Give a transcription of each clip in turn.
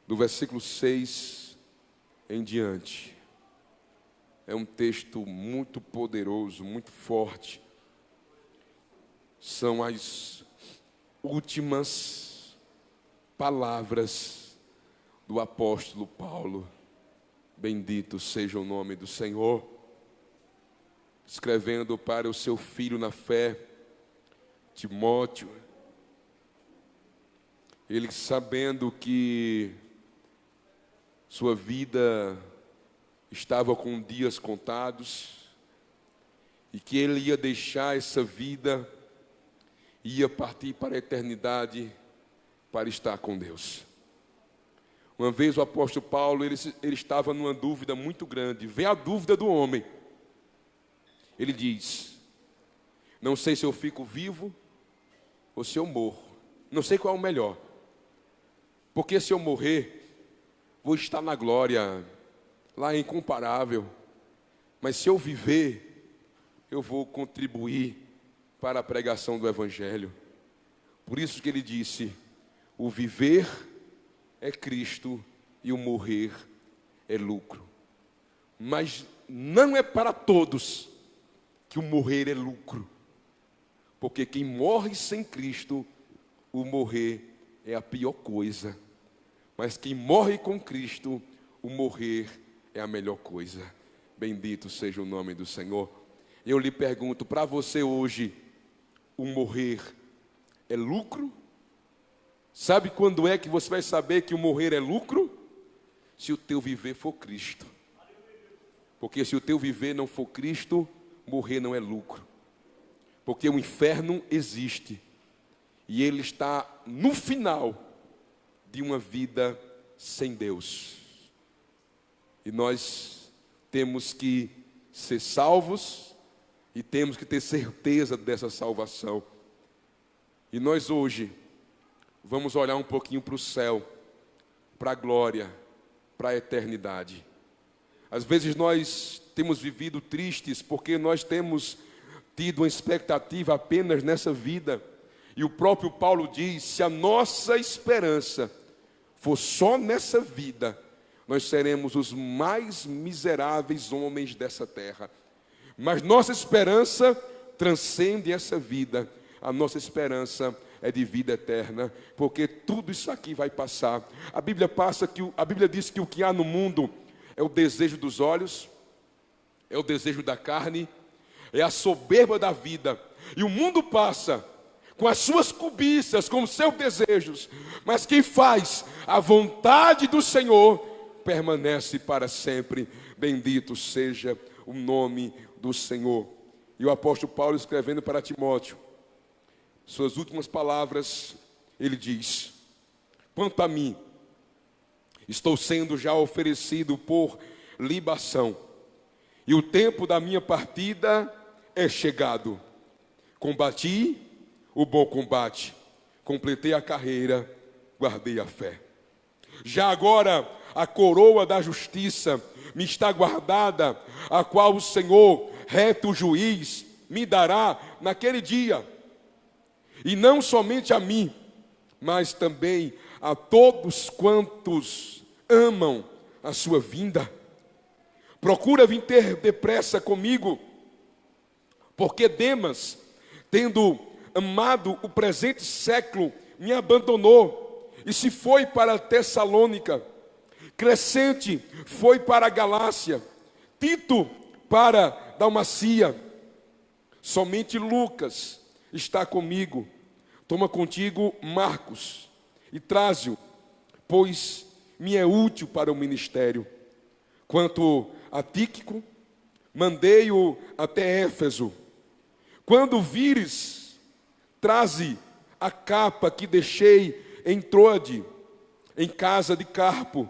do versículo 6 em diante. É um texto muito poderoso, muito forte. São as últimas palavras do apóstolo Paulo. Bendito seja o nome do Senhor. Escrevendo para o seu filho na fé, Timóteo, ele sabendo que sua vida estava com dias contados e que ele ia deixar essa vida, ia partir para a eternidade para estar com Deus. Uma vez o apóstolo Paulo, ele estava numa dúvida muito grande. Vem a dúvida do homem. Ele diz: não sei se eu fico vivo ou se eu morro. Não sei qual é o melhor. Porque se eu morrer, vou estar na glória, lá é incomparável. Mas se eu viver, eu vou contribuir para a pregação do Evangelho. Por isso que ele disse: o viver é Cristo e o morrer é lucro. Mas não é para todos que o morrer é lucro. Porque quem morre sem Cristo, o morrer é a pior coisa. Mas quem morre com Cristo, o morrer é a melhor coisa. Bendito seja o nome do Senhor. Eu lhe pergunto, para você hoje, o morrer é lucro? Sabe quando é que você vai saber que o morrer é lucro? Se o teu viver for Cristo. Porque se o teu viver não for Cristo, morrer não é lucro. Porque o inferno existe. E ele está no final de uma vida sem Deus. E nós temos que ser salvos e temos que ter certeza dessa salvação. E nós hoje vamos olhar um pouquinho para o céu, para a glória, para a eternidade. Às vezes nós temos vivido tristes porque nós temos tido uma expectativa apenas nessa vida. E o próprio Paulo diz: se a nossa esperança for só nessa vida, nós seremos os mais miseráveis homens dessa terra. Mas nossa esperança transcende essa vida. A nossa esperança é de vida eterna, porque tudo isso aqui vai passar. A Bíblia diz que o que há no mundo é o desejo dos olhos, é o desejo da carne, é a soberba da vida. E o mundo passa com as suas cobiças, com os seus desejos, mas quem faz a vontade do Senhor permanece para sempre. Bendito seja o nome do Senhor. E o apóstolo Paulo, escrevendo para Timóteo, suas últimas palavras, ele diz: quanto a mim, estou sendo já oferecido por libação, e o tempo da minha partida é chegado. Combati o bom combate, completei a carreira, guardei a fé. Já agora a coroa da justiça me está guardada, a qual o Senhor, reto juiz, me dará naquele dia. E não somente a mim, mas também a todos quantos amam a sua vinda. Procura vir ter depressa comigo, porque Demas, tendo amado o presente século, me abandonou e se foi para Tessalônica. Crescente foi para a Galácia, Tito para Dalmácia. Somente Lucas está comigo. Toma contigo Marcos e traze-o, pois me é útil para o ministério. Quanto a Tíquico, mandei-o até Éfeso. Quando vires, traze a capa que deixei em Troade, em casa de Carpo,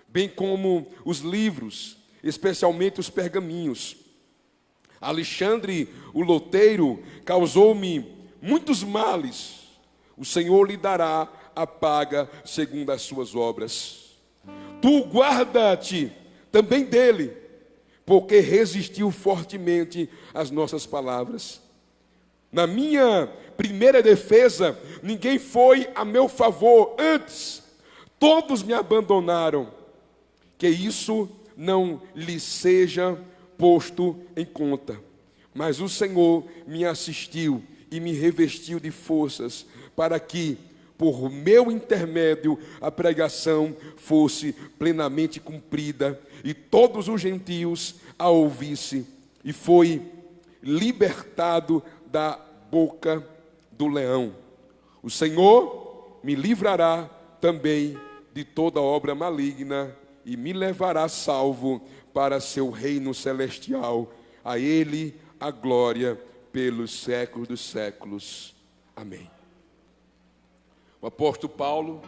bem como os livros, especialmente os pergaminhos. Alexandre, o loteiro, causou-me muitos males. O Senhor lhe dará a paga segundo as suas obras. Tu guarda-te também dele, porque resistiu fortemente às nossas palavras. Na minha primeira defesa, ninguém foi a meu favor. Antes, todos me abandonaram. Que isso não lhe seja posto em conta. Mas o Senhor me assistiu e me revestiu de forças, para que, por meu intermédio, a pregação fosse plenamente cumprida, e todos os gentios a ouvissem, e foi libertado da boca do leão. O Senhor me livrará também de toda obra maligna, e me levará salvo para seu reino celestial. A Ele a glória pelos séculos dos séculos. Amém. O apóstolo Paulo,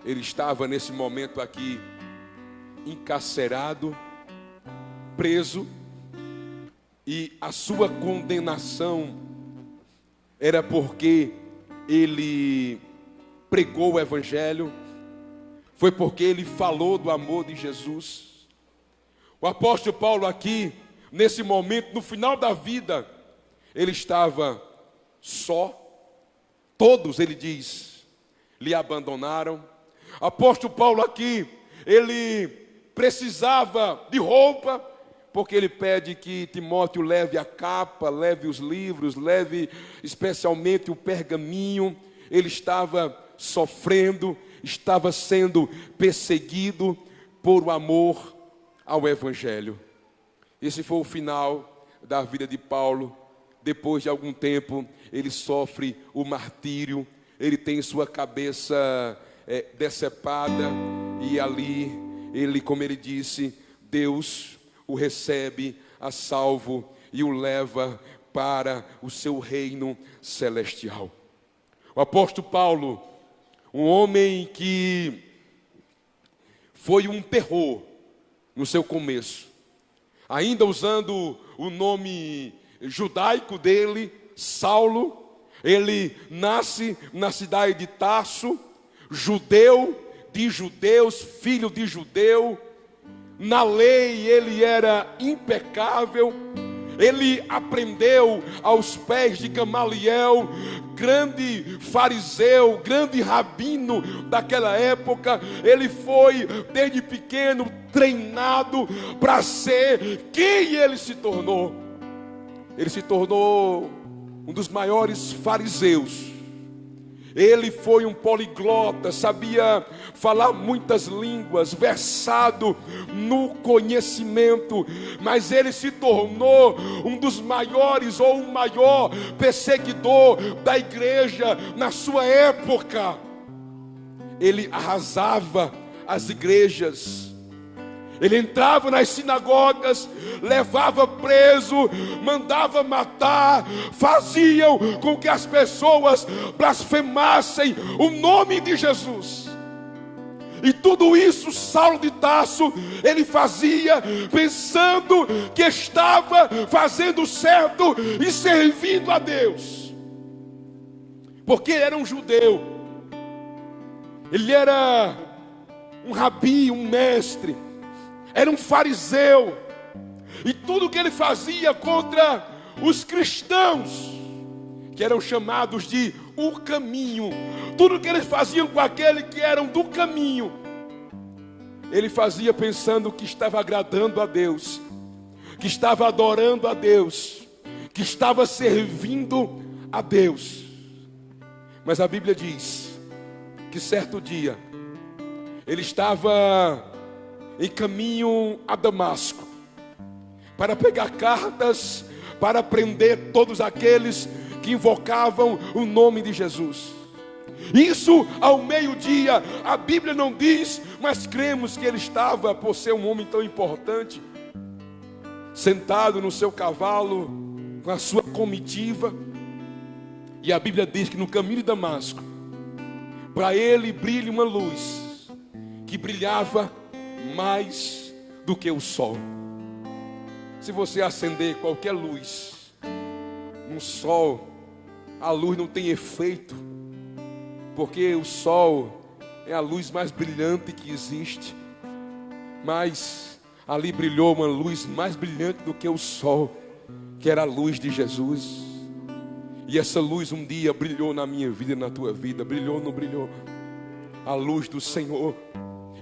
ele estava nesse momento aqui encarcerado, preso, e a sua condenação era porque ele pregou o evangelho, foi porque ele falou do amor de Jesus. O apóstolo Paulo aqui, nesse momento, no final da vida, ele estava só. Todos, ele diz, lhe abandonaram. O apóstolo Paulo aqui, ele precisava de roupa, porque ele pede que Timóteo leve a capa, leve os livros, leve especialmente o pergaminho. Ele estava sofrendo, estava sendo perseguido por o amor ao evangelho. Esse foi o final da vida de Paulo. Depois de algum tempo, ele sofre o martírio, ele tem sua cabeça decepada, e ali, ele, como ele disse, Deus o recebe a salvo e o leva para o seu reino celestial. O apóstolo Paulo, um homem que foi um terror no seu começo, ainda usando o nome judaico dele, Saulo. Ele nasce na cidade de Tarso, judeu de judeus, filho de judeu. Na lei ele era impecável. Ele aprendeu aos pés de Gamaliel, grande fariseu, grande rabino daquela época. Ele foi, desde pequeno, treinado para ser quem ele se tornou. Ele se tornou um dos maiores fariseus. Ele foi um poliglota, sabia falar muitas línguas, versado no conhecimento, mas ele se tornou um dos maiores, ou o maior perseguidor da igreja na sua época. Ele arrasava as igrejas, ele entrava nas sinagogas, levava preso, mandava matar, faziam com que as pessoas blasfemassem o nome de Jesus. E tudo isso Saulo de Tarso, ele fazia pensando que estava fazendo certo e servindo a Deus, porque ele era um judeu, ele era um rabi, um mestre, era um fariseu. E tudo que ele fazia contra os cristãos, que eram chamados de o caminho, tudo que eles faziam com aqueles que eram do caminho, ele fazia pensando que estava agradando a Deus, que estava adorando a Deus, que estava servindo a Deus. Mas a Bíblia diz que certo dia ele estava em caminho a Damasco, para pegar cartas, para prender todos aqueles que invocavam o nome de Jesus. Isso ao meio-dia, a Bíblia não diz, mas cremos que ele estava, por ser um homem tão importante, sentado no seu cavalo, com a sua comitiva. E a Bíblia diz que no caminho de Damasco, para ele brilha uma luz, que brilhava mais do que o sol. Se você acender qualquer luz no sol, a luz não tem efeito, porque o sol é a luz mais brilhante que existe. Mas ali brilhou uma luz mais brilhante do que o sol, que era a luz de Jesus. E essa luz um dia brilhou na minha vida e na tua vida. Brilhou ou não brilhou? a luz do Senhor.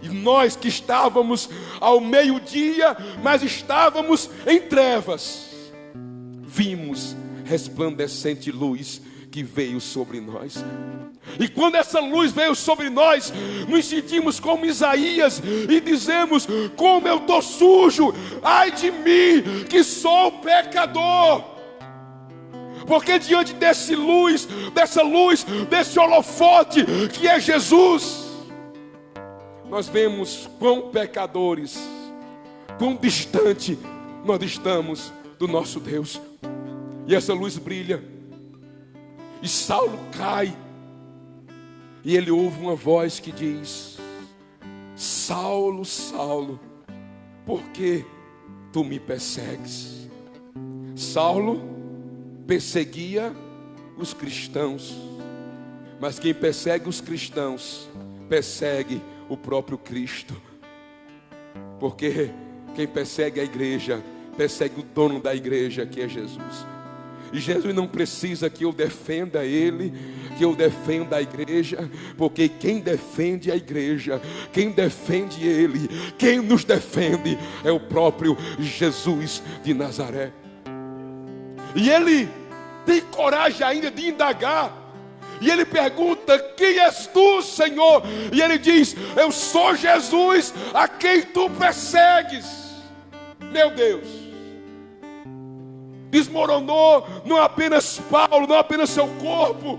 E nós que estávamos ao meio-dia, mas estávamos em trevas, vimos resplandecente luz que veio sobre nós. E quando essa luz veio sobre nós, nos sentimos como Isaías e dizemos: como eu estou sujo, ai de mim que sou pecador. Porque diante dessa luz, desse holofote que é Jesus, nós vemos quão pecadores, quão distante nós estamos do nosso Deus. E essa luz brilha, e Saulo cai, e ele ouve uma voz que diz: Saulo, Saulo, por que tu me persegues? Saulo perseguia os cristãos, mas quem persegue os cristãos, persegue o próprio Cristo. Porque quem persegue a igreja, persegue o dono da igreja, que é Jesus. E Jesus não precisa que eu defenda Ele, que eu defenda a igreja, porque quem defende a igreja, quem defende Ele, quem nos defende é o próprio Jesus de Nazaré. E ele tem coragem ainda de indagar, e ele pergunta: quem és tu, Senhor? E ele diz: eu sou Jesus a quem tu persegues. Meu Deus, desmoronou não apenas Paulo, não apenas seu corpo,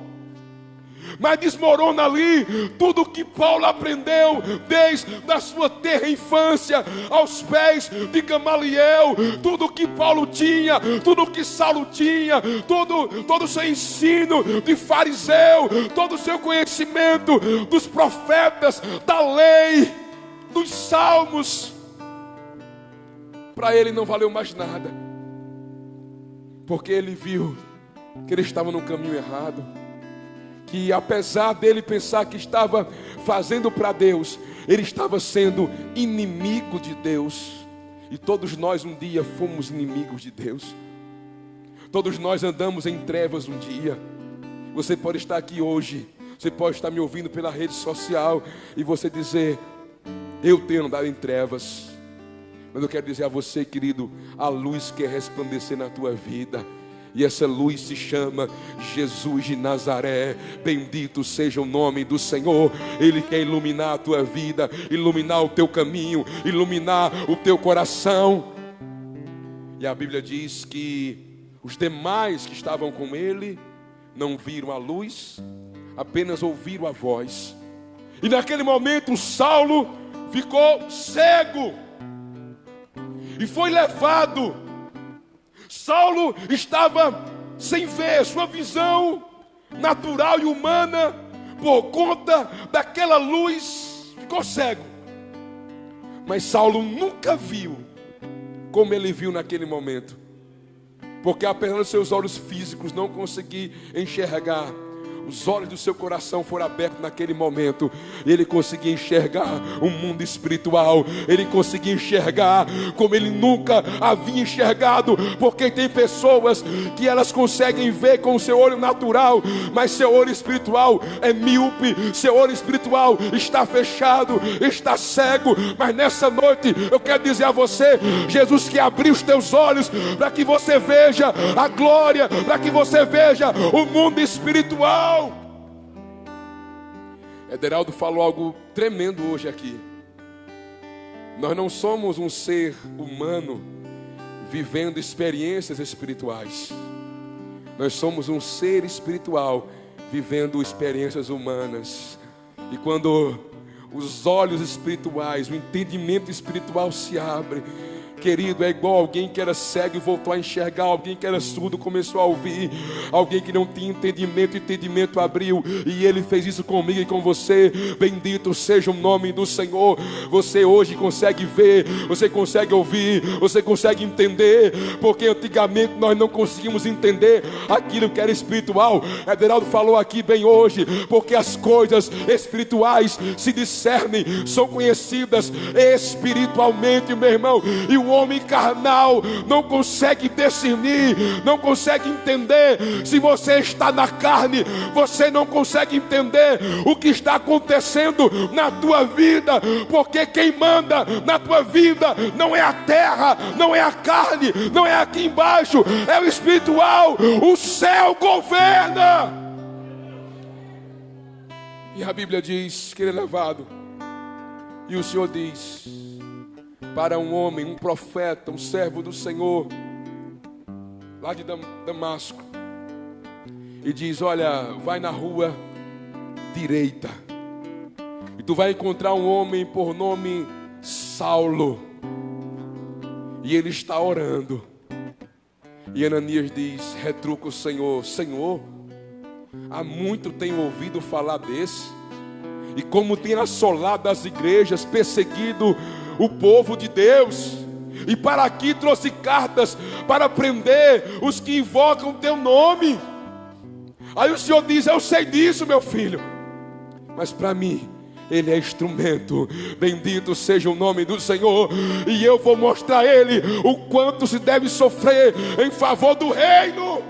mas desmorona ali tudo que Paulo aprendeu desde a sua terra infância aos pés de Gamaliel. Tudo que Paulo tinha, tudo que Saulo tinha, todo o seu ensino de fariseu, todo o seu conhecimento dos profetas, da lei, dos salmos, para ele não valeu mais nada, porque ele viu que ele estava no caminho errado, que apesar dele pensar que estava fazendo para Deus, ele estava sendo inimigo de Deus. E todos nós um dia fomos inimigos de Deus. Todos nós andamos em trevas um dia. Você pode estar aqui hoje, você pode estar me ouvindo pela rede social e você dizer: eu tenho andado em trevas. Mas eu quero dizer a você, querido, a luz quer resplandecer na tua vida. E essa luz se chama Jesus de Nazaré. Bendito seja o nome do Senhor. Ele quer iluminar a tua vida, iluminar o teu caminho, iluminar o teu coração. E a Bíblia diz que os demais que estavam com ele não viram a luz, apenas ouviram a voz. E naquele momento Saulo ficou cego e foi levado. Saulo estava sem ver, sua visão natural e humana, por conta daquela luz, ficou cego. Mas Saulo nunca viu como ele viu naquele momento, porque apesar dos seus olhos físicos não conseguir enxergar, os olhos do seu coração foram abertos naquele momento. Ele conseguia enxergar o mundo espiritual. Ele conseguia enxergar como ele nunca havia enxergado. Porque tem pessoas que elas conseguem ver com o seu olho natural, mas seu olho espiritual é míope. Seu olho espiritual está fechado, está cego. Mas nessa noite eu quero dizer a você: Jesus quer abrir os teus olhos para que você veja a glória, para que você veja o mundo espiritual. Ederaldo falou algo tremendo hoje aqui. Nós não somos um ser humano vivendo experiências espirituais. Nós somos um ser espiritual vivendo experiências humanas. E quando os olhos espirituais, o entendimento espiritual se abre, querido, é igual alguém que era cego e voltou a enxergar, alguém que era surdo começou a ouvir, alguém que não tinha entendimento, o entendimento abriu, e Ele fez isso comigo e com você. Bendito seja o nome do Senhor. Você hoje consegue ver, você consegue ouvir, você consegue entender, porque antigamente nós não conseguimos entender aquilo que era espiritual. Ederaldo falou aqui bem hoje, porque as coisas espirituais se discernem, são conhecidas espiritualmente, meu irmão, e o o homem carnal não consegue discernir, não consegue entender. Se você está na carne, você não consegue entender o que está acontecendo na tua vida, porque quem manda na tua vida não é a terra, não é a carne, não é aqui embaixo, é o espiritual. O céu governa. E a Bíblia diz que ele é levado, e o Senhor diz para um homem, um profeta, um servo do Senhor, lá de Damasco, e diz: olha, vai na rua direita, e tu vai encontrar um homem por nome Saulo, e ele está orando. E Ananias diz, retruca o Senhor: Senhor, há muito tenho ouvido falar desse, e como tem assolado as igrejas, perseguido o povo de Deus, e para aqui trouxe cartas para prender os que invocam o teu nome. Aí o Senhor diz: eu sei disso, meu filho, mas para mim ele é instrumento. Bendito seja o nome do Senhor, e eu vou mostrar a ele o quanto se deve sofrer em favor do reino.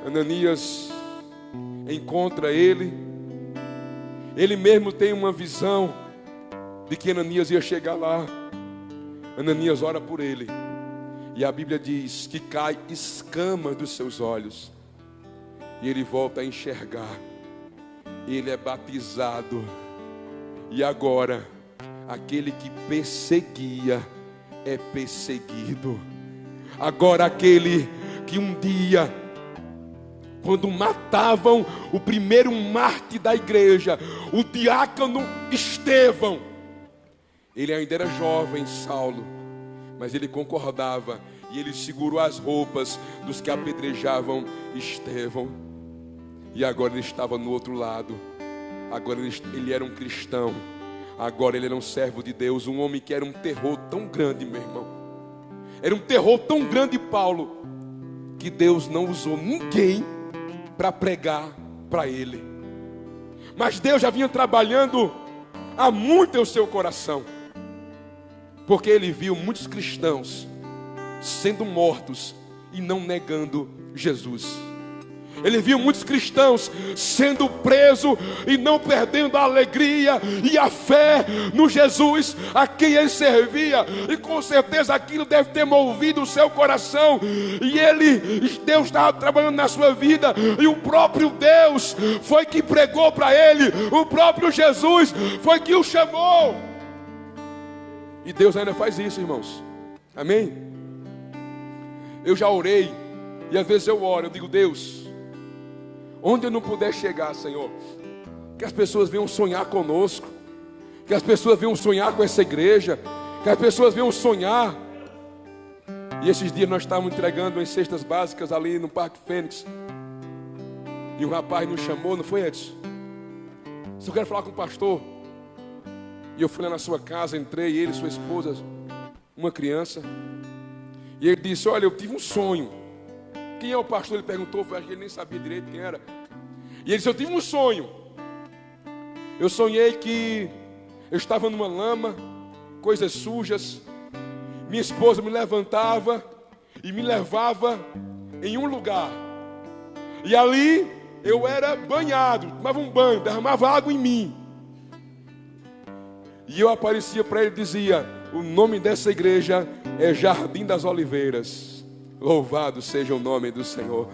Ananias encontra ele mesmo tem uma visão de que Ananias ia chegar lá. Ananias ora por ele, e a Bíblia diz que cai escama dos seus olhos, e ele volta a enxergar. Ele é batizado, e agora aquele que perseguia é perseguido. Agora aquele que um dia, quando matavam o primeiro mártir da igreja, o diácono Estevão, ele ainda era jovem, Saulo, mas ele concordava, e ele segurou as roupas dos que apedrejavam Estevão. E agora ele estava no outro lado. Agora ele era um cristão. Agora ele era um servo de Deus. Um homem que era um terror tão grande, meu irmão. Era um terror tão grande, Paulo, que Deus não usou ninguém para pregar para ele. Mas Deus já vinha trabalhando há muito em seu coração, porque ele viu muitos cristãos sendo mortos e não negando Jesus. Ele viu muitos cristãos sendo presos e não perdendo a alegria e a fé no Jesus a quem ele servia. E com certeza aquilo deve ter movido o seu coração. E Deus estava trabalhando na sua vida, e o próprio Deus foi que pregou para ele. O próprio Jesus foi que o chamou. E Deus ainda faz isso, irmãos. Amém? Eu já orei, e às vezes eu oro, eu digo: Deus, onde eu não puder chegar, Senhor, que as pessoas venham sonhar conosco, que as pessoas venham sonhar com essa igreja, que as pessoas venham sonhar. E esses dias nós estávamos entregando as cestas básicas ali no Parque Fênix, e um rapaz nos chamou, não foi, Edson? Eu quero falar com o pastor. E eu fui lá na sua casa, entrei, ele, sua esposa, uma criança, e ele disse: olha, eu tive um sonho. Quem é o pastor? Ele perguntou, acho que ele nem sabia direito quem era. E ele disse: eu tive um sonho. Eu sonhei que eu estava numa lama, coisas sujas. Minha esposa me levantava e me levava em um lugar. E ali eu era banhado, tomava um banho, derramava água em mim. E eu aparecia para ele e dizia: o nome dessa igreja é Jardim das Oliveiras. Louvado seja o nome do Senhor.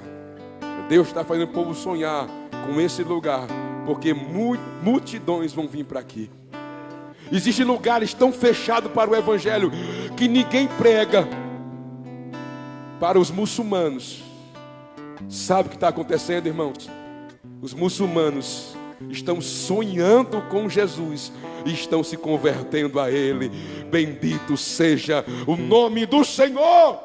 Deus está fazendo o povo sonhar com esse lugar, porque multidões vão vir para aqui. Existem lugares tão fechados para o evangelho que ninguém prega. Para os muçulmanos, sabe o que está acontecendo, irmãos? Os muçulmanos estão sonhando com Jesus e estão se convertendo a Ele. Bendito seja o nome do Senhor.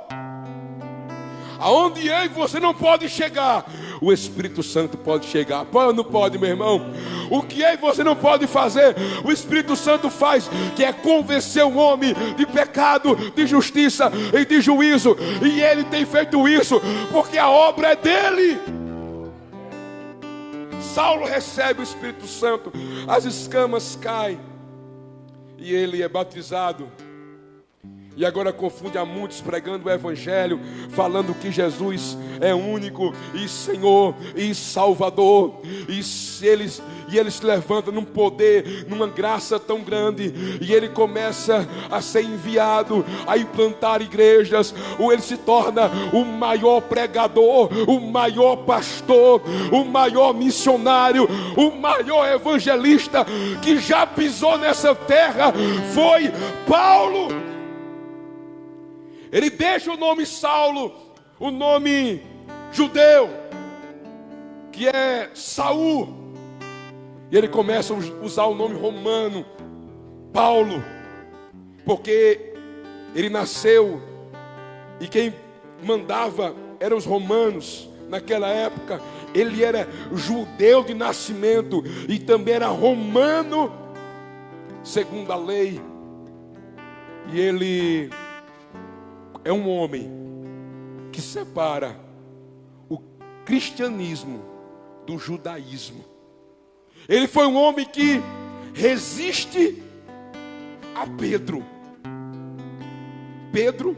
Aonde eu e você não pode chegar, o Espírito Santo pode chegar. Pode ou não pode, meu irmão? O que eu e você não pode fazer, o Espírito Santo faz, que é convencer o homem de pecado, de justiça e de juízo. E Ele tem feito isso, porque a obra é dEle. Saulo recebe o Espírito Santo, as escamas caem, e ele é batizado. E agora confunde a muitos pregando o Evangelho, falando que Jesus é único e Senhor e Salvador. E ele se levanta num poder, numa graça tão grande, e ele começa a ser enviado a implantar igrejas, ou ele se torna o maior pregador, o maior pastor, o maior missionário, o maior evangelista que já pisou nessa terra. Foi Paulo. Ele deixa o nome Saulo, o nome judeu, que é Saul, e ele começa a usar o nome romano, Paulo, porque ele nasceu, e quem mandava eram os romanos naquela época. Ele era judeu de nascimento, e também era romano, segundo a lei, e ele é um homem que separa o cristianismo do judaísmo. Ele foi um homem que resiste a Pedro. Pedro,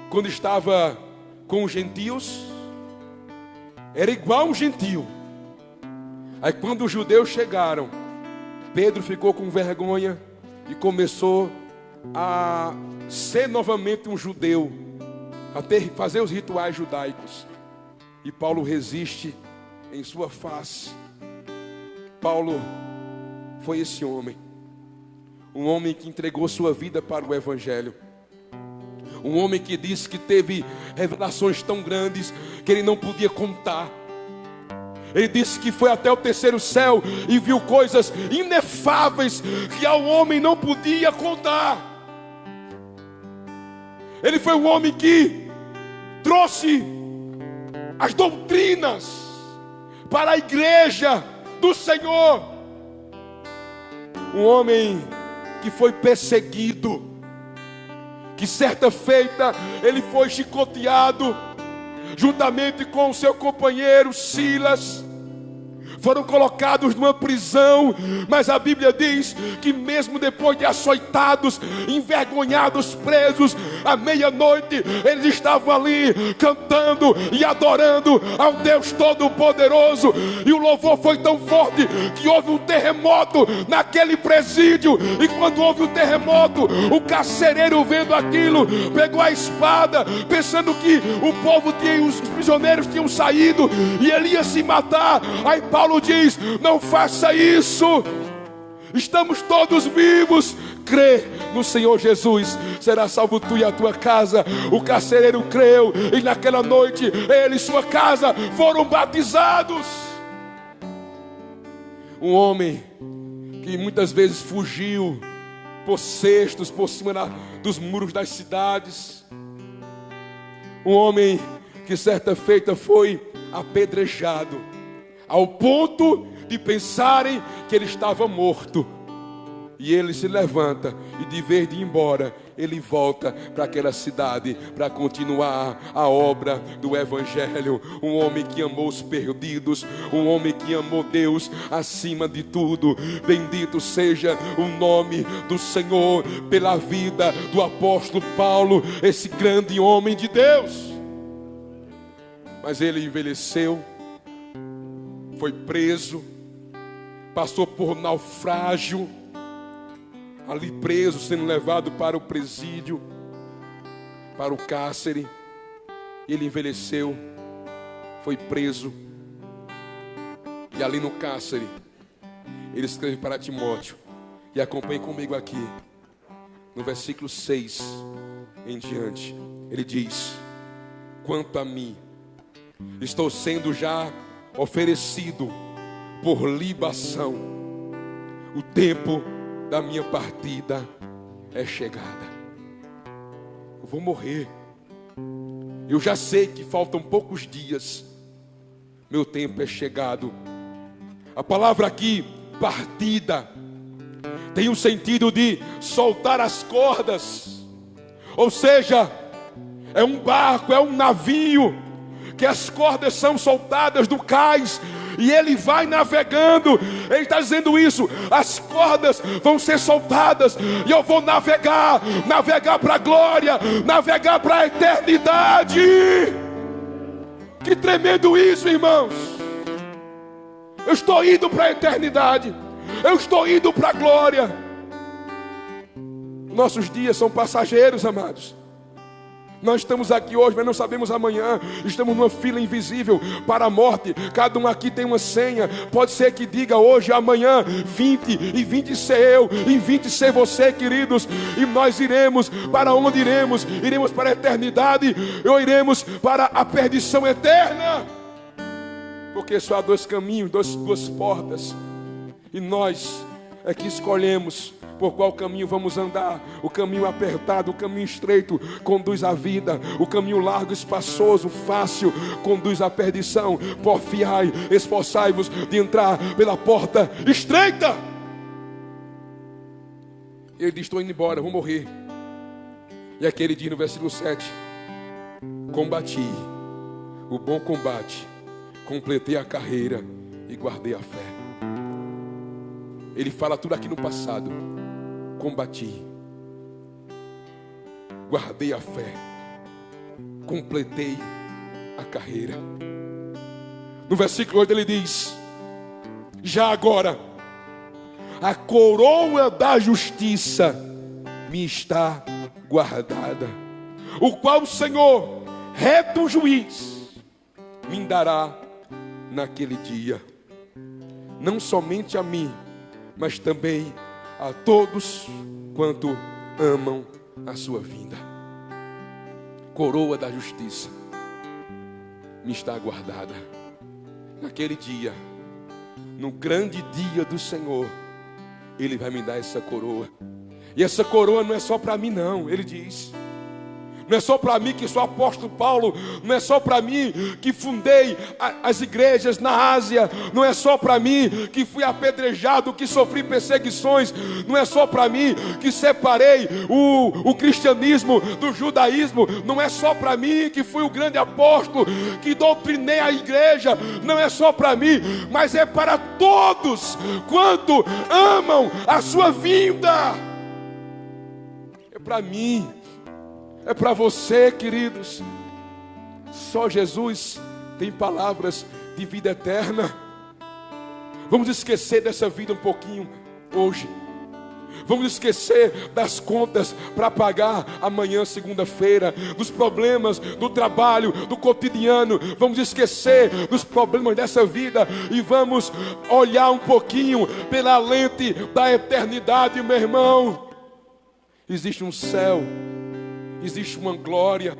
quando estava com os gentios, era igual um gentio. Aí quando os judeus chegaram, Pedro ficou com vergonha e começou a ser novamente um judeu, a fazer os rituais judaicos. E Paulo resiste em sua face. Paulo foi esse homem, um homem que entregou sua vida para o Evangelho, um homem que disse que teve revelações tão grandes que ele não podia contar. Ele disse que foi até o terceiro céu e viu coisas inefáveis que ao homem não podia contar. Ele foi um homem que trouxe as doutrinas para a igreja do Senhor. Um homem que foi perseguido, que certa feita ele foi chicoteado, juntamente com o seu companheiro Silas. Foram colocados numa prisão, mas a Bíblia diz que mesmo depois de açoitados, envergonhados, presos, à meia-noite, eles estavam ali cantando e adorando ao Deus Todo-Poderoso. E o louvor foi tão forte que houve um terremoto naquele presídio. E quando houve um terremoto, o carcereiro, vendo aquilo, pegou a espada, pensando que o povo tinha, os prisioneiros tinham saído e ele ia se matar. Aí Paulo diz: não faça isso, estamos todos vivos, crê no Senhor Jesus, será salvo tu e a tua casa. O carcereiro creu, e naquela noite ele e sua casa foram batizados. Um homem que muitas vezes fugiu por cestos, por cima dos muros das cidades. Um homem que certa feita foi apedrejado, ao ponto de pensarem que ele estava morto. E ele se levanta e, de vez de ir embora, ele volta para aquela cidade para continuar a obra do Evangelho. Um homem que amou os perdidos, um homem que amou Deus acima de tudo. Bendito seja o nome do Senhor pela vida do apóstolo Paulo, esse grande homem de Deus. Mas ele envelheceu, foi preso, passou por naufrágio, ali preso, sendo levado para o presídio, para o cárcere. Ele envelheceu, foi preso, e ali no cárcere ele escreve para Timóteo, e acompanhe comigo aqui no versículo 6 em diante. Ele diz: quanto a mim, estou sendo já oferecido por libação, o tempo da minha partida é chegada. Eu vou morrer, eu já sei que faltam poucos dias, meu tempo é chegado. A palavra aqui, partida, tem o sentido de soltar as cordas, ou seja, é um barco, é um navio, que as cordas são soltadas do cais, e ele vai navegando. Ele está dizendo isso: as cordas vão ser soltadas e eu vou navegar para a glória, navegar para a eternidade. Que tremendo isso, irmãos. Eu estou indo para a eternidade, eu estou indo para a glória. Nossos dias são passageiros, amados. Nós estamos aqui hoje, mas não sabemos amanhã. Estamos numa fila invisível para a morte. Cada um aqui tem uma senha. Pode ser que diga hoje, amanhã 20, e 20 ser eu, e 20 ser você, queridos. E nós iremos, para onde iremos? Iremos para a eternidade, ou iremos para a perdição eterna? Porque só há dois caminhos, duas portas, e nós é que escolhemos por qual caminho vamos andar. O caminho apertado, o caminho estreito conduz à vida. O caminho largo, espaçoso, fácil conduz à perdição. Porfiai, esforçai-vos de entrar pela porta estreita. Ele diz: estou indo embora, vou morrer. E aqui ele diz no versículo 7: combati o bom combate, completei a carreira e guardei a fé. Ele fala tudo aqui no passado. Combati, guardei a fé, completei a carreira. No versículo 8 ele diz: já agora a coroa da justiça me está guardada, o qual o Senhor, reto juiz, me dará naquele dia, não somente a mim, mas também a todos quanto amam a sua vinda. Coroa da justiça me está guardada. Naquele dia, no grande dia do Senhor, Ele vai me dar essa coroa. E essa coroa não é só para mim não, Ele diz. Não é só para mim que sou apóstolo Paulo. Não é só para mim que fundei as igrejas na Ásia. Não é só para mim que fui apedrejado, que sofri perseguições. Não é só para mim que separei o cristianismo do judaísmo. Não é só para mim que fui o grande apóstolo, que doutrinei a igreja. Não é só para mim, mas é para todos quanto amam a sua vinda. É para mim. É para você, queridos. Só Jesus tem palavras de vida eterna. Vamos esquecer dessa vida um pouquinho hoje. Vamos esquecer das contas para pagar amanhã, segunda-feira, dos problemas do trabalho, do cotidiano. Vamos esquecer dos problemas dessa vida e vamos olhar um pouquinho pela lente da eternidade, meu irmão. Existe um céu, existe uma glória.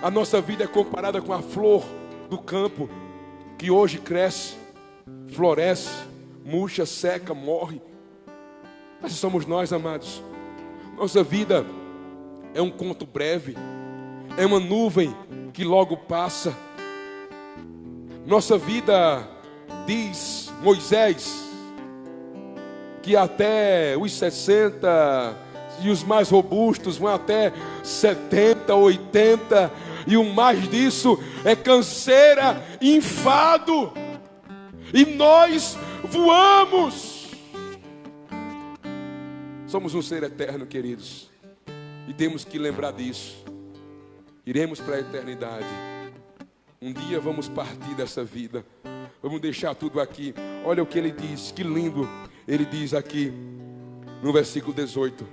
A nossa vida é comparada com a flor do campo, que hoje cresce, floresce, murcha, seca, morre. Assim somos nós, amados. Nossa vida é um conto breve, é uma nuvem que logo passa. Nossa vida, diz Moisés, que até os 60 e os mais robustos vão até 70, 80, e o mais disso é canseira, enfado, e nós voamos. Somos um ser eterno, queridos, e temos que lembrar disso. Iremos para a eternidade. Um dia vamos partir dessa vida, vamos deixar tudo aqui. Olha o que ele diz, que lindo. Ele diz aqui no versículo 18: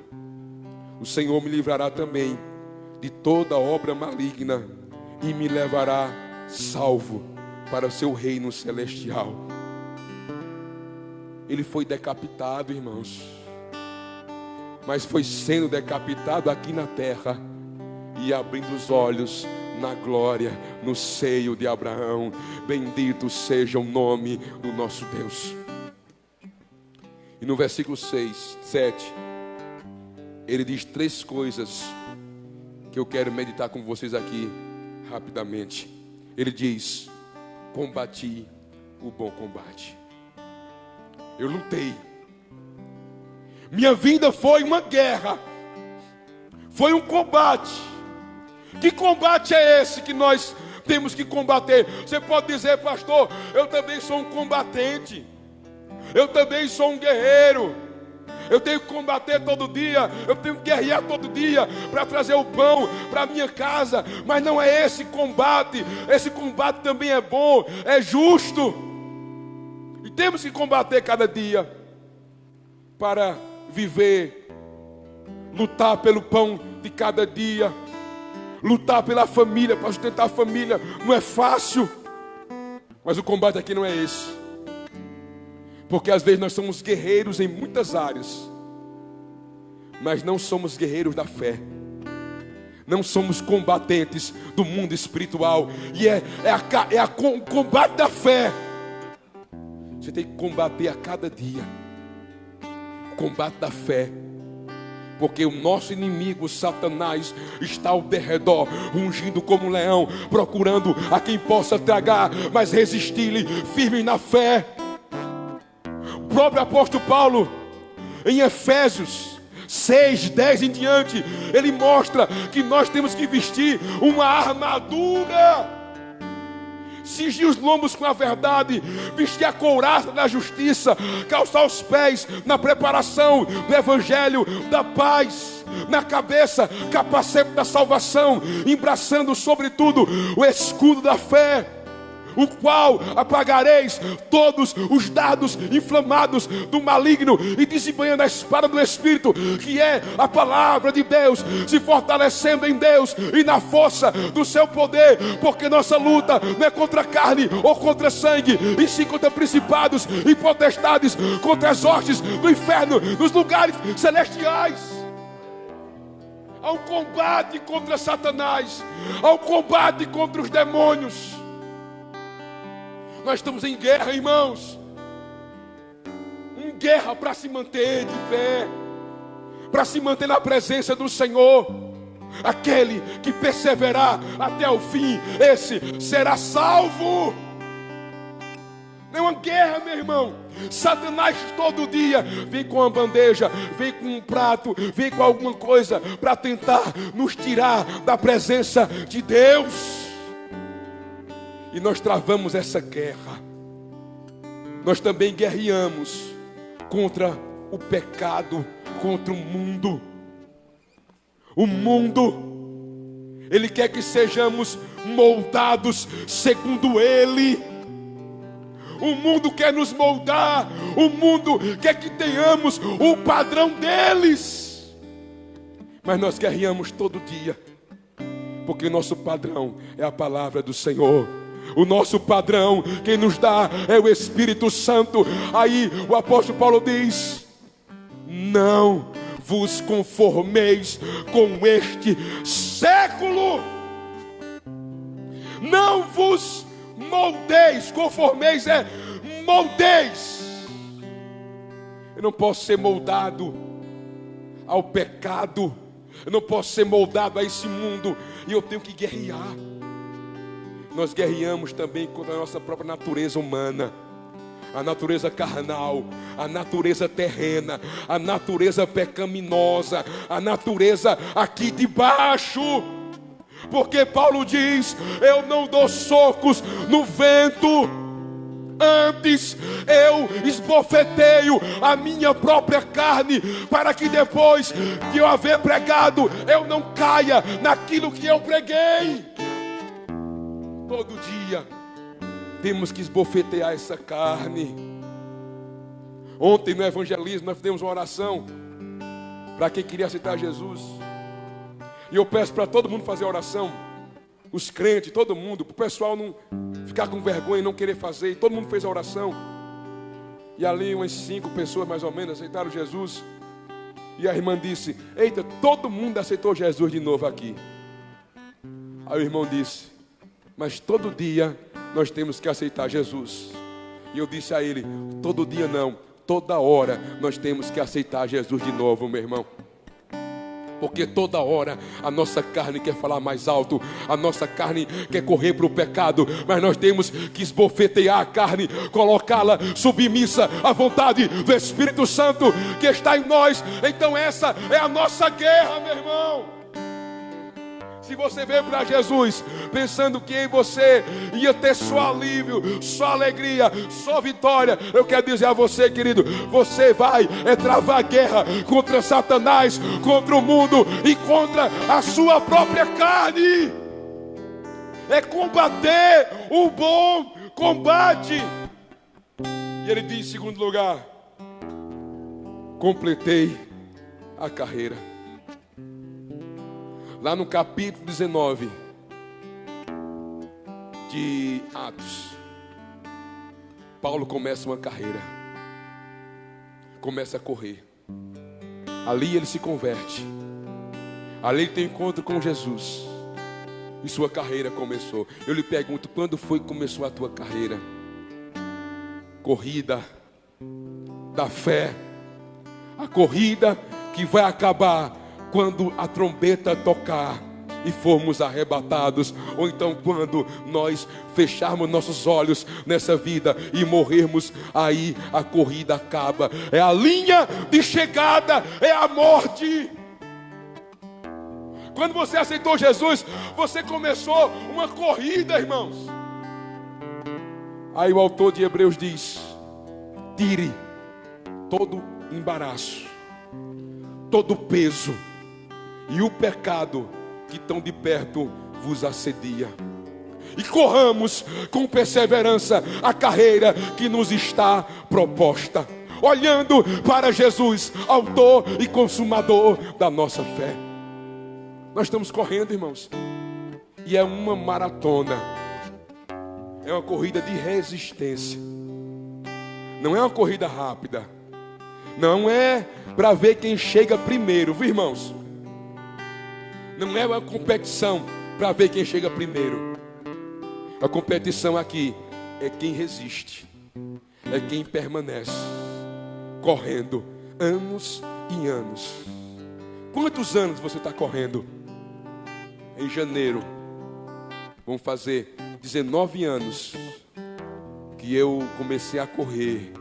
o Senhor me livrará também de toda obra maligna e me levará salvo para o seu reino celestial. Ele foi decapitado, irmãos, mas foi sendo decapitado aqui na terra e abrindo os olhos na glória, no seio de Abraão. Bendito seja o nome do nosso Deus. E no versículo 6, 7, ele diz 3 coisas que eu quero meditar com vocês aqui rapidamente. Ele diz: combati o bom combate. Eu lutei. Minha vida foi uma guerra, foi um combate. Que combate é esse que nós Temos que combater. Você pode dizer: pastor, eu também sou um combatente, eu também sou um guerreiro, eu tenho que combater todo dia, eu tenho que guerrear todo dia para trazer o pão para a minha casa. Mas não é esse combate. Esse combate também é bom, é justo, e temos que combater cada dia para viver, lutar pelo pão de cada dia, lutar pela família, para sustentar a família. Não é fácil, mas o combate aqui não é esse. Porque às vezes nós somos guerreiros em muitas áreas, mas não somos guerreiros da fé. Não somos combatentes do mundo espiritual. E é o combate da fé. Você tem que combater a cada dia o combate da fé. Porque o nosso inimigo, Satanás, está ao derredor, rugindo como um leão, procurando a quem possa tragar, mas resistir-lhe firme na fé. O próprio apóstolo Paulo, em Efésios 6, 10 em diante, ele mostra que nós temos que vestir uma armadura, cingir os lombos com a verdade, vestir a couraça da justiça, calçar os pés na preparação do evangelho da paz, na cabeça capacete da salvação, embraçando sobretudo o escudo da fé, o qual apagareis todos os dardos inflamados do maligno, e desembanhando a espada do Espírito, que é a palavra de Deus, se fortalecendo em Deus e na força do seu poder, porque nossa luta não é contra carne ou contra sangue, e sim contra principados e potestades, contra as hostes do inferno nos lugares celestiais. Há um combate contra Satanás, há um combate contra os demônios. Nós estamos em guerra, irmãos. Uma guerra para se manter de pé, para se manter na presença do Senhor. Aquele que perseverar até o fim, esse será salvo. Não é uma guerra, meu irmão. Satanás todo dia vem com uma bandeja, vem com um prato, vem com alguma coisa para tentar nos tirar da presença de Deus. E nós travamos essa guerra. Nós também guerreamos contra o pecado, contra o mundo. O mundo, ele quer que sejamos moldados segundo ele. O mundo quer nos moldar. O mundo quer que tenhamos o padrão deles. Mas nós guerreamos todo dia, porque o nosso padrão é a palavra do Senhor. O nosso padrão, quem nos dá é o Espírito Santo. Aí o apóstolo Paulo diz: não vos conformeis com este século. Não vos moldeis. Conformeis é moldeis. Eu não posso ser moldado ao pecado, eu não posso ser moldado a esse mundo, e eu tenho que guerrear. Nós guerreamos também contra a nossa própria natureza humana, a natureza carnal, a natureza terrena, a natureza pecaminosa, a natureza aqui de baixo. Porque Paulo diz: eu não dou socos no vento, antes eu esbofeteio a minha própria carne, para que depois de eu haver pregado, eu não caia naquilo que eu preguei. Todo dia temos que esbofetear essa carne. Ontem no evangelismo nós fizemos uma oração para quem queria aceitar Jesus. E eu peço para todo mundo fazer a oração, os crentes, todo mundo, para o pessoal não ficar com vergonha e não querer fazer. E todo mundo fez a oração. E ali umas 5 pessoas mais ou menos aceitaram Jesus. E a irmã disse: eita, todo mundo aceitou Jesus de novo aqui. Aí o irmão disse: mas todo dia nós temos que aceitar Jesus. E eu disse a ele: todo dia não, toda hora nós temos que aceitar Jesus de novo, meu irmão. Porque toda hora a nossa carne quer falar mais alto, a nossa carne quer correr para o pecado, mas nós temos que esbofetear a carne, colocá-la submissa à vontade do Espírito Santo que está em nós. Então essa é a nossa guerra, meu irmão. Se você veio para Jesus pensando que em você ia ter só alívio, só alegria, só vitória, eu quero dizer a você, querido, você vai travar guerra contra Satanás, contra o mundo e contra a sua própria carne. É combater o bom combate. E ele diz em segundo lugar: completei a carreira. Lá no capítulo 19 de Atos, Paulo começa uma carreira, começa a correr. Ali ele se converte, ali ele tem encontro com Jesus e sua carreira começou. Eu lhe pergunto, quando foi que começou a tua carreira? Corrida da fé, a corrida que vai acabar quando a trombeta tocar e formos arrebatados, ou então quando nós fecharmos nossos olhos nessa vida e morrermos, aí a corrida acaba. É a linha de chegada, é a morte. Quando você aceitou Jesus, você começou uma corrida, irmãos. Aí o autor de Hebreus diz: tire todo embaraço, todo peso e o pecado que tão de perto vos assedia, e corramos com perseverança a carreira que nos está proposta, olhando para Jesus, autor e consumador da nossa fé. Nós estamos correndo, irmãos, e é uma maratona, é uma corrida de resistência, não é uma corrida rápida, não é para ver quem chega primeiro, viu, irmãos? Não é uma competição para ver quem chega primeiro. A competição aqui é quem resiste, é quem permanece correndo anos e anos. Quantos anos você está correndo? Em janeiro vão fazer 19 anos que eu comecei a correr.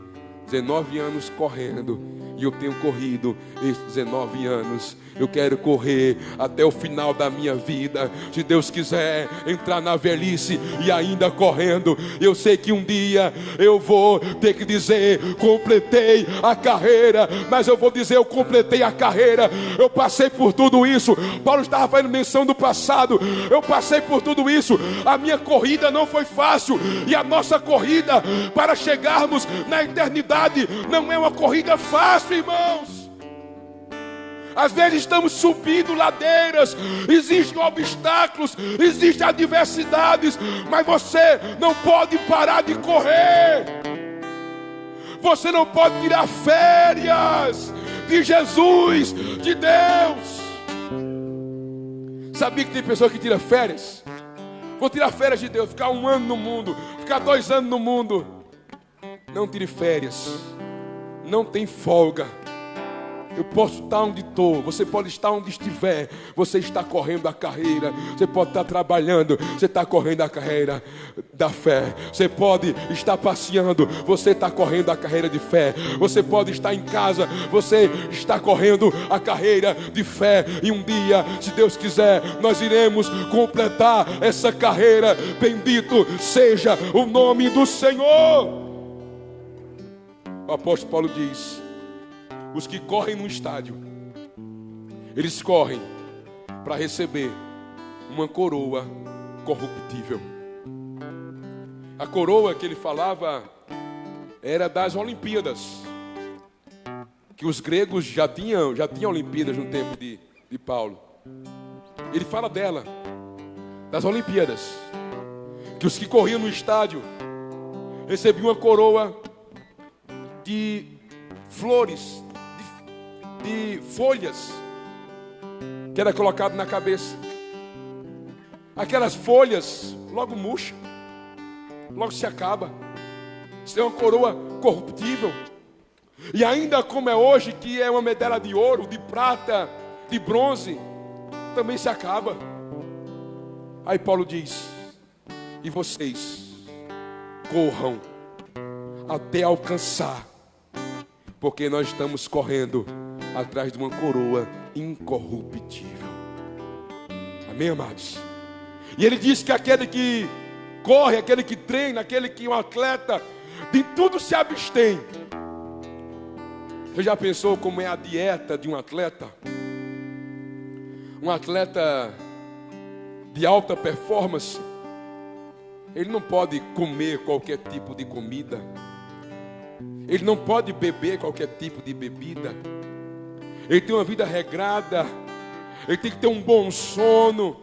19 anos correndo, e eu tenho corrido esses 19 anos. Eu quero correr até o final da minha vida, se Deus quiser, entrar na velhice e ainda correndo. Eu sei que um dia eu vou ter que dizer: completei a carreira. Mas eu vou dizer: eu completei a carreira, eu passei por tudo isso. Paulo estava fazendo menção do passado. Eu passei por tudo isso. A minha corrida não foi fácil, e a nossa corrida para chegarmos na eternidade não é uma corrida fácil, irmãos. Às vezes estamos subindo ladeiras, existem obstáculos, existem adversidades, mas você não pode parar de correr. Você não pode tirar férias de Jesus, de Deus. Sabia que tem pessoa que tira férias? Vou tirar férias de Deus, ficar 1 ano no mundo, ficar 2 anos no mundo. Não tire férias, não tem folga. Eu posso estar onde estou, você pode estar onde estiver. Você está correndo a carreira. Você pode estar trabalhando, você está correndo a carreira da fé. Você pode estar passeando, você está correndo a carreira de fé. Você pode estar em casa, você está correndo a carreira de fé. E um dia, se Deus quiser, nós iremos completar essa carreira. Bendito seja o nome do Senhor. O apóstolo Paulo diz: os que correm no estádio, eles correm para receber uma coroa corruptível. A coroa que ele falava era das Olimpíadas, que os gregos já tinham Olimpíadas no tempo de Paulo. Ele fala dela, das Olimpíadas, que os que corriam no estádio recebiam uma coroa de flores, de folhas, que era colocado na cabeça. Aquelas folhas logo murcham, logo se acaba. Isso é uma coroa corruptível. E ainda como é hoje, que é uma medalha de ouro, de prata, de bronze, também se acaba. Aí Paulo diz: e vocês corram até alcançar, porque nós estamos correndo atrás de uma coroa incorruptível. Amém, amados? E ele diz que aquele que corre, aquele que treina, aquele que é um atleta, de tudo se abstém. Você já pensou como é a dieta de um atleta? Um atleta de alta performance, ele não pode comer qualquer tipo de comida. Ele não pode beber qualquer tipo de bebida. Ele tem uma vida regrada. Ele tem que ter um bom sono.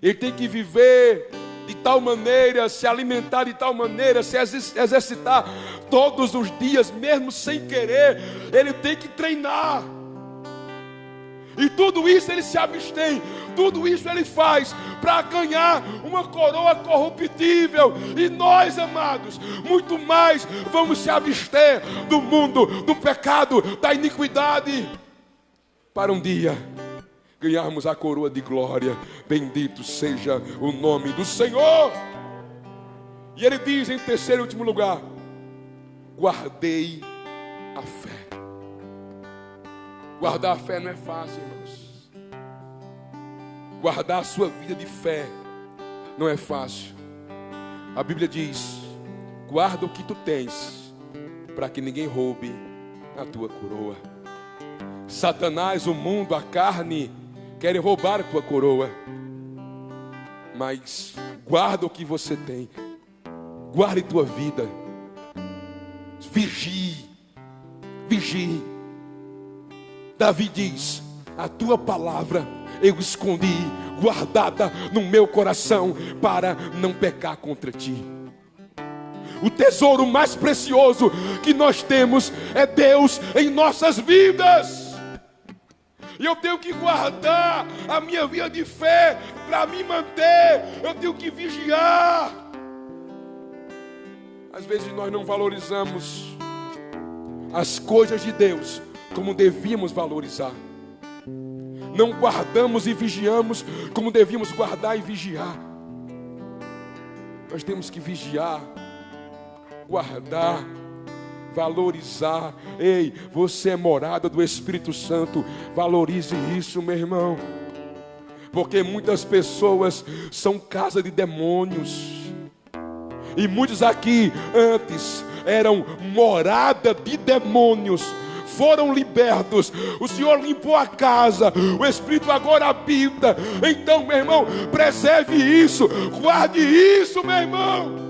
Ele tem que viver de tal maneira, se alimentar de tal maneira, se exercitar todos os dias, mesmo sem querer. Ele tem que treinar. E tudo isso ele se abstém. Tudo isso ele faz para ganhar uma coroa corruptível. E nós, amados, muito mais vamos se abster do mundo, do pecado, da iniquidade, para um dia ganharmos a coroa de glória. Bendito seja o nome do Senhor. E ele diz em terceiro e último lugar: guardei a fé. Guardar a fé não é fácil, irmãos. Guardar a sua vida de fé não é fácil. A Bíblia diz: guarda o que tu tens, para que ninguém roube a tua coroa. Satanás, o mundo, a carne querem roubar a tua coroa. Mas guarda o que você tem. Guarde tua vida. Vigie. Vigie. Davi diz: a tua palavra eu escondi, guardada no meu coração, para não pecar contra ti. O tesouro mais precioso que nós temos é Deus em nossas vidas. E eu tenho que guardar a minha vida de fé para me manter. Eu tenho que vigiar. Às vezes nós não valorizamos as coisas de Deus como devíamos valorizar. Não guardamos e vigiamos como devíamos guardar e vigiar. Nós temos que vigiar, guardar, valorizar. Ei, você é morada do Espírito Santo. Valorize isso, meu irmão. Porque muitas pessoas são casa de demônios. E muitos aqui antes eram morada de demônios. Foram libertos, o Senhor limpou a casa, o Espírito agora habita. Então, meu irmão, preserve isso, guarde isso, meu irmão.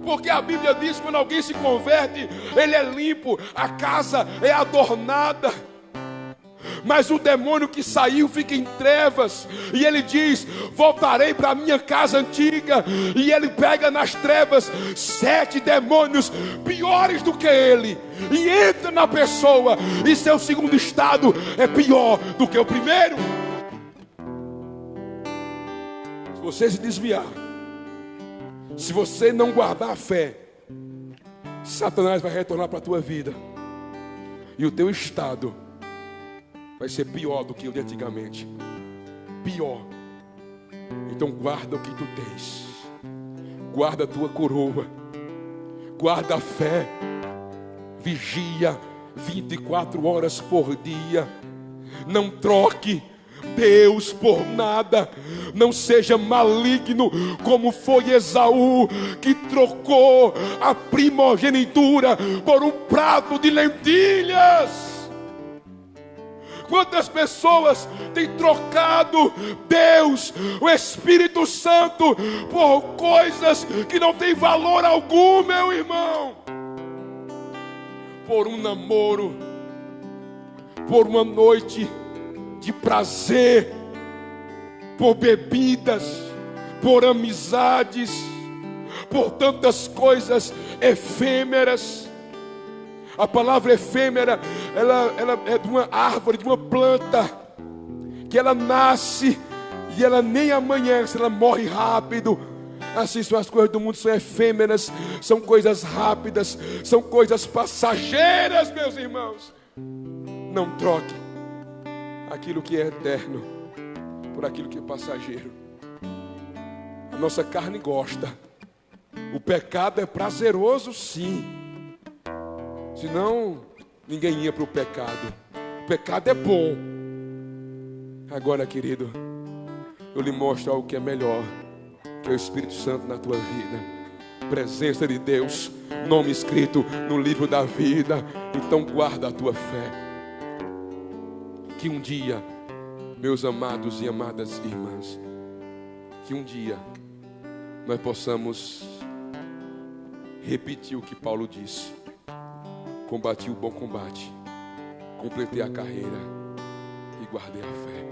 Porque a Bíblia diz que quando alguém se converte, ele é limpo, a casa é adornada. Mas o demônio que saiu fica em trevas. E ele diz: voltarei para a minha casa antiga. E ele pega nas trevas 7 demônios piores do que ele, e entra na pessoa. E seu segundo estado é pior do que o primeiro. Se você se desviar, se você não guardar a fé, Satanás vai retornar para a tua vida. E o teu estado vai ser pior do que o de antigamente. Pior. Então guarda o que tu tens. Guarda a tua coroa. Guarda a fé. Vigia 24 horas por dia. Não troque Deus por nada. Não seja maligno como foi Esaú, que trocou a primogenitura por um prato de lentilhas. Quantas pessoas têm trocado Deus, o Espírito Santo, por coisas que não têm valor algum, meu irmão? Por um namoro, por uma noite de prazer, por bebidas, por amizades, por tantas coisas efêmeras. A palavra efêmera, ela é de uma árvore, de uma planta, que ela nasce e ela nem amanhece, ela morre rápido. Assim são as coisas do mundo, são efêmeras, são coisas rápidas, são coisas passageiras, meus irmãos. Não troque aquilo que é eterno por aquilo que é passageiro. A nossa carne gosta. O pecado é prazeroso, sim. Senão, ninguém ia para o pecado. O pecado é bom. Agora, querido, eu lhe mostro algo que é melhor, que é o Espírito Santo na tua vida. Presença de Deus, nome escrito no livro da vida. Então guarda a tua fé. Que um dia, meus amados e amadas irmãs, que um dia nós possamos repetir o que Paulo disse: combati o bom combate, completei a carreira e guardei a fé.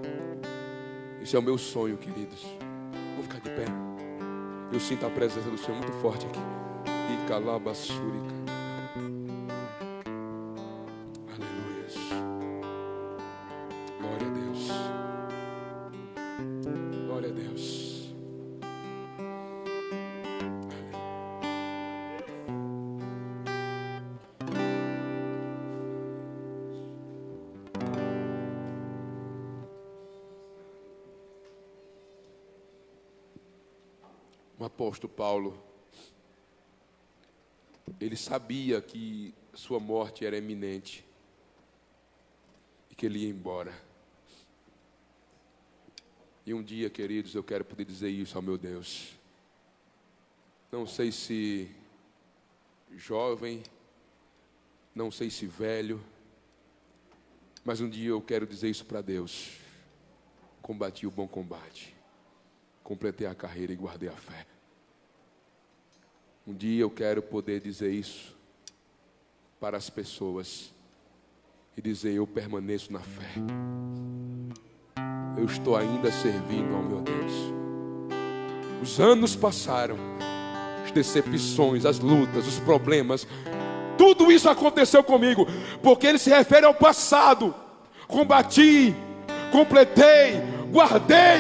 Esse é o meu sonho, queridos. Vamos ficar de pé. Eu sinto a presença do Senhor muito forte aqui. E calabassurica. Aleluia. Glória a Deus. Glória a Deus. O apóstolo Paulo, ele sabia que sua morte era iminente e que ele ia embora. E um dia, queridos, eu quero poder dizer isso ao meu Deus. Não sei se jovem, não sei se velho, mas um dia eu quero dizer isso para Deus: combati o bom combate, completei a carreira e guardei a fé. Um dia eu quero poder dizer isso para as pessoas e dizer: eu permaneço na fé. Eu estou ainda servindo ao meu Deus. Os anos passaram, as decepções, as lutas, os problemas, tudo isso aconteceu comigo, porque ele se refere ao passado. Combati, completei, guardei.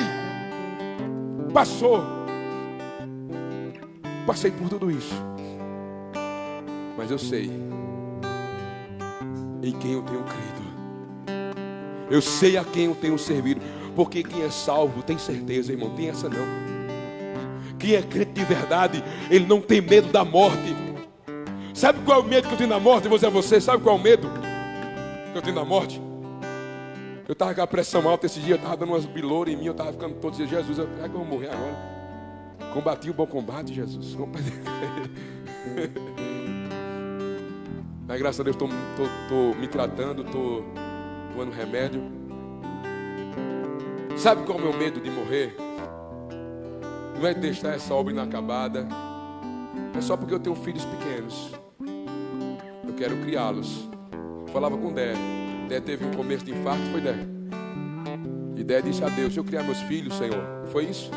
Passei por tudo isso, mas eu sei em quem eu tenho crido. Eu sei a quem eu tenho servido, porque quem é salvo tem certeza, irmão, tem essa não. Quem é crente de verdade, ele não tem medo da morte. Sabe qual é o medo que eu tenho da morte? Eu vou dizer a você, sabe qual é o medo que eu tenho da morte? Eu estava com a pressão alta esse dia, eu estava dando umas bilhouras em mim, eu estava ficando todo dia: Jesus, será que eu vou morrer agora? Combati o bom combate, Jesus. Mas graças a Deus estou me tratando, estou tomando remédio. Sabe qual é o meu medo de morrer? Não é deixar essa obra inacabada. É só porque eu tenho filhos pequenos. Eu quero criá-los. Falava com Dé. Dé teve um começo de infarto, foi Dé. E Dé disse a Deus: deixa eu criar meus filhos, Senhor. Foi isso?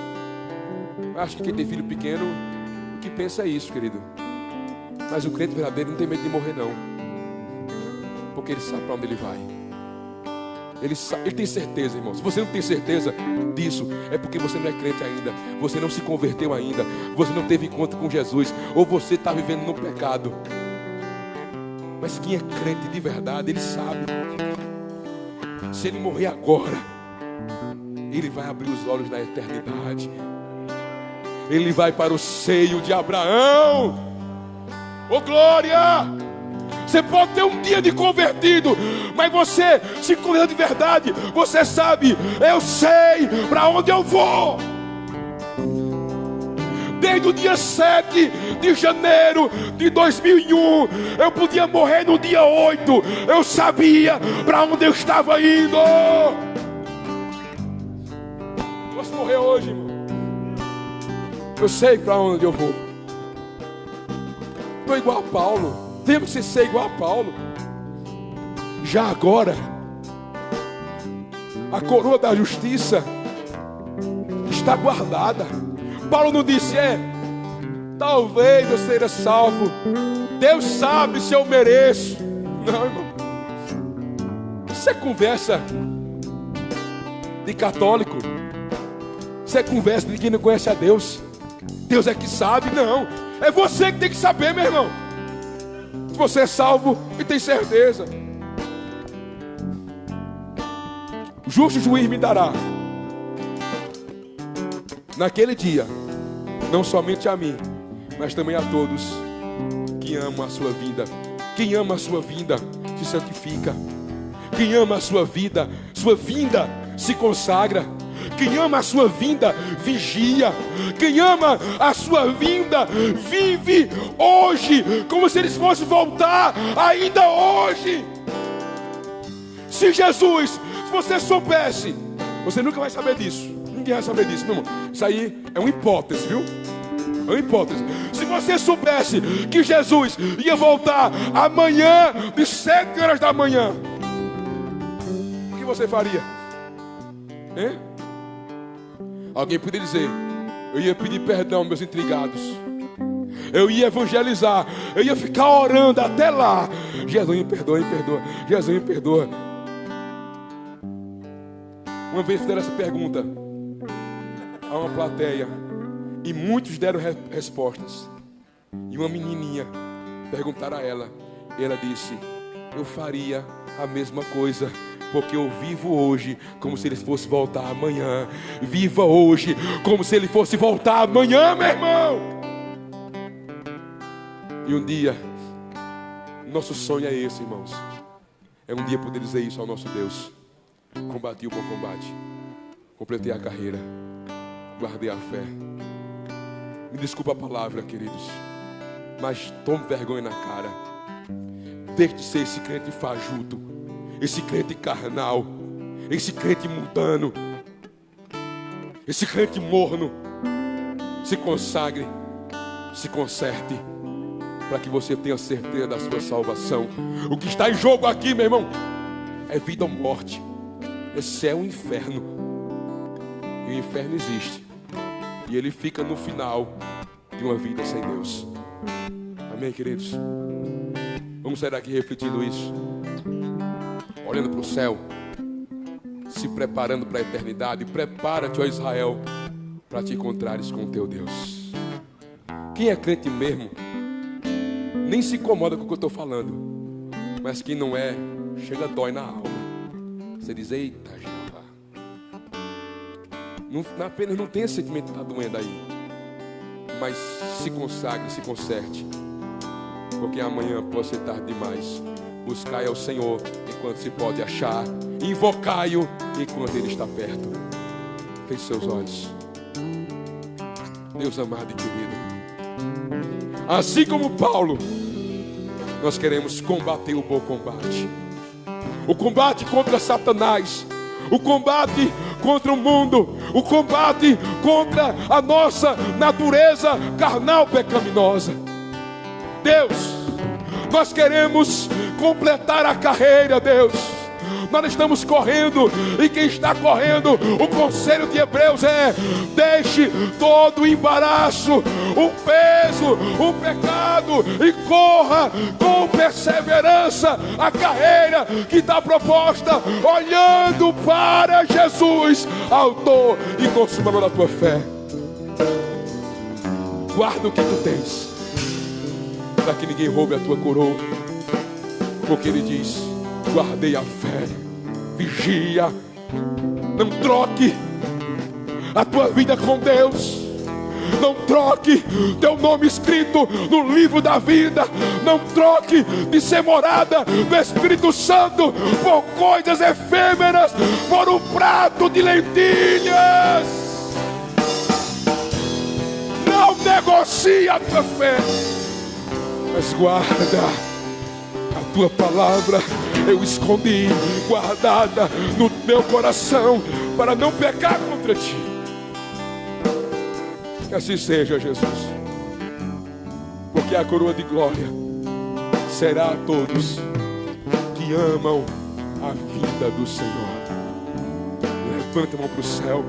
Acho que quem tem filho pequeno, o que pensa é isso, querido. Mas o crente verdadeiro não tem medo de morrer, não. Porque ele sabe para onde ele vai. Ele tem certeza, irmão. Se você não tem certeza disso, é porque você não é crente ainda. Você não se converteu ainda. Você não teve encontro com Jesus. Ou você está vivendo no pecado. Mas quem é crente de verdade, ele sabe. Se ele morrer agora, ele vai abrir os olhos na eternidade. Ele vai para o seio de Abraão. Oh glória! Você pode ter um dia de convertido, mas você se converteu de verdade. Você sabe: eu sei para onde eu vou. Desde o dia 7 de janeiro de 2001, eu podia morrer no dia 8. Eu sabia para onde eu estava indo. Posso morrer hoje, irmão. Eu sei para onde eu vou. Estou igual a Paulo. Temos que ser igual a Paulo. Já agora, a coroa da justiça está guardada. Paulo não disse: talvez eu seja salvo, Deus sabe se eu mereço. Não, irmão. Isso é conversa de católico. Isso é conversa de quem não conhece a Deus. Deus é que sabe, não. É você que tem que saber, meu irmão. Se você é salvo e tem certeza. O justo juiz me dará naquele dia, não somente a mim, mas também a todos que amam a sua vida. Quem ama a sua vinda se santifica. Quem ama a sua vida se consagra. Quem ama a sua vinda, vigia. Quem ama a sua vinda, vive hoje, como se eles fossem voltar ainda hoje. Se Jesus, se você soubesse, você nunca vai saber disso. Ninguém vai saber disso, meu irmão. Isso aí é uma hipótese, viu? É uma hipótese. Se você soubesse que Jesus ia voltar amanhã, de 7 horas da manhã, o que você faria? Hein? Alguém podia dizer: eu ia pedir perdão aos meus intrigados, eu ia evangelizar, eu ia ficar orando até lá. Jesus me perdoa, me perdoa. Jesus me perdoa. Uma vez fizeram essa pergunta a uma plateia e muitos deram respostas. E uma menininha perguntaram a ela, e ela disse: eu faria a mesma coisa, porque eu vivo hoje como se ele fosse voltar amanhã. Viva hoje como se ele fosse voltar amanhã, meu irmão. E um dia, nosso sonho é esse, irmãos. É um dia poder dizer isso ao nosso Deus: combati o bom combate, completei a carreira, guardei a fé. Me desculpa a palavra, queridos, mas tome vergonha na cara. Deixe de ser esse crente fajuto, esse crente carnal, esse crente mundano, esse crente morno. Se consagre, se conserte, para que você tenha certeza da sua salvação. O que está em jogo aqui, meu irmão, é vida ou morte, é céu ou inferno. E o inferno existe, e ele fica no final de uma vida sem Deus. Amém, queridos? Vamos sair daqui refletindo isso, olhando para o céu, se preparando para a eternidade. Prepara-te, ó Israel, para te encontrares com o teu Deus. Quem é crente mesmo nem se incomoda com o que eu estou falando, mas quem não é, chega, dói na alma. Você diz: eita, Jeová. Não, apenas não tem esse sentimento que está doendo aí, mas se consagre, se conserte, porque amanhã pode ser tarde demais. Buscai ao Senhor enquanto se pode achar, invocai-o enquanto Ele está perto. Feche seus olhos. Deus amado e querido, assim como Paulo, nós queremos combater o bom combate. O combate contra Satanás, o combate contra o mundo, o combate contra a nossa natureza carnal pecaminosa. Deus, nós queremos completar a carreira, Deus. Nós estamos correndo, e quem está correndo, o conselho de Hebreus é: deixe todo o embaraço, o peso, o pecado, e corra com perseverança a carreira que está proposta, olhando para Jesus, autor e consumador da tua fé. Guarda o que tu tens, para que ninguém roube a tua coroa, porque Ele diz: guardei a fé. Vigia, não troque a tua vida com Deus, não troque teu nome escrito no livro da vida, não troque de ser morada do Espírito Santo por coisas efêmeras, por um prato de lentilhas. Não negocie a tua fé, mas guarda a tua palavra. Eu escondi, guardada no meu coração, para não pecar contra ti. Que assim seja, Jesus, porque a coroa de glória será a todos que amam a vinda do Senhor. Levanta a mão para o céu.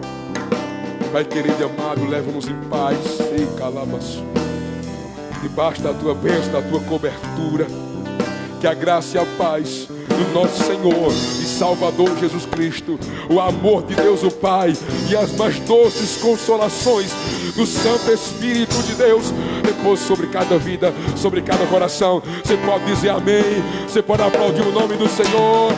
Pai querido e amado, leva-nos em paz, sem calabas, debaixo da tua bênção, da tua cobertura. Que a graça e a paz do nosso Senhor e Salvador Jesus Cristo, o amor de Deus o Pai e as mais doces consolações do Santo Espírito de Deus repousa sobre cada vida, sobre cada coração. Você pode dizer amém, você pode aplaudir o nome do Senhor.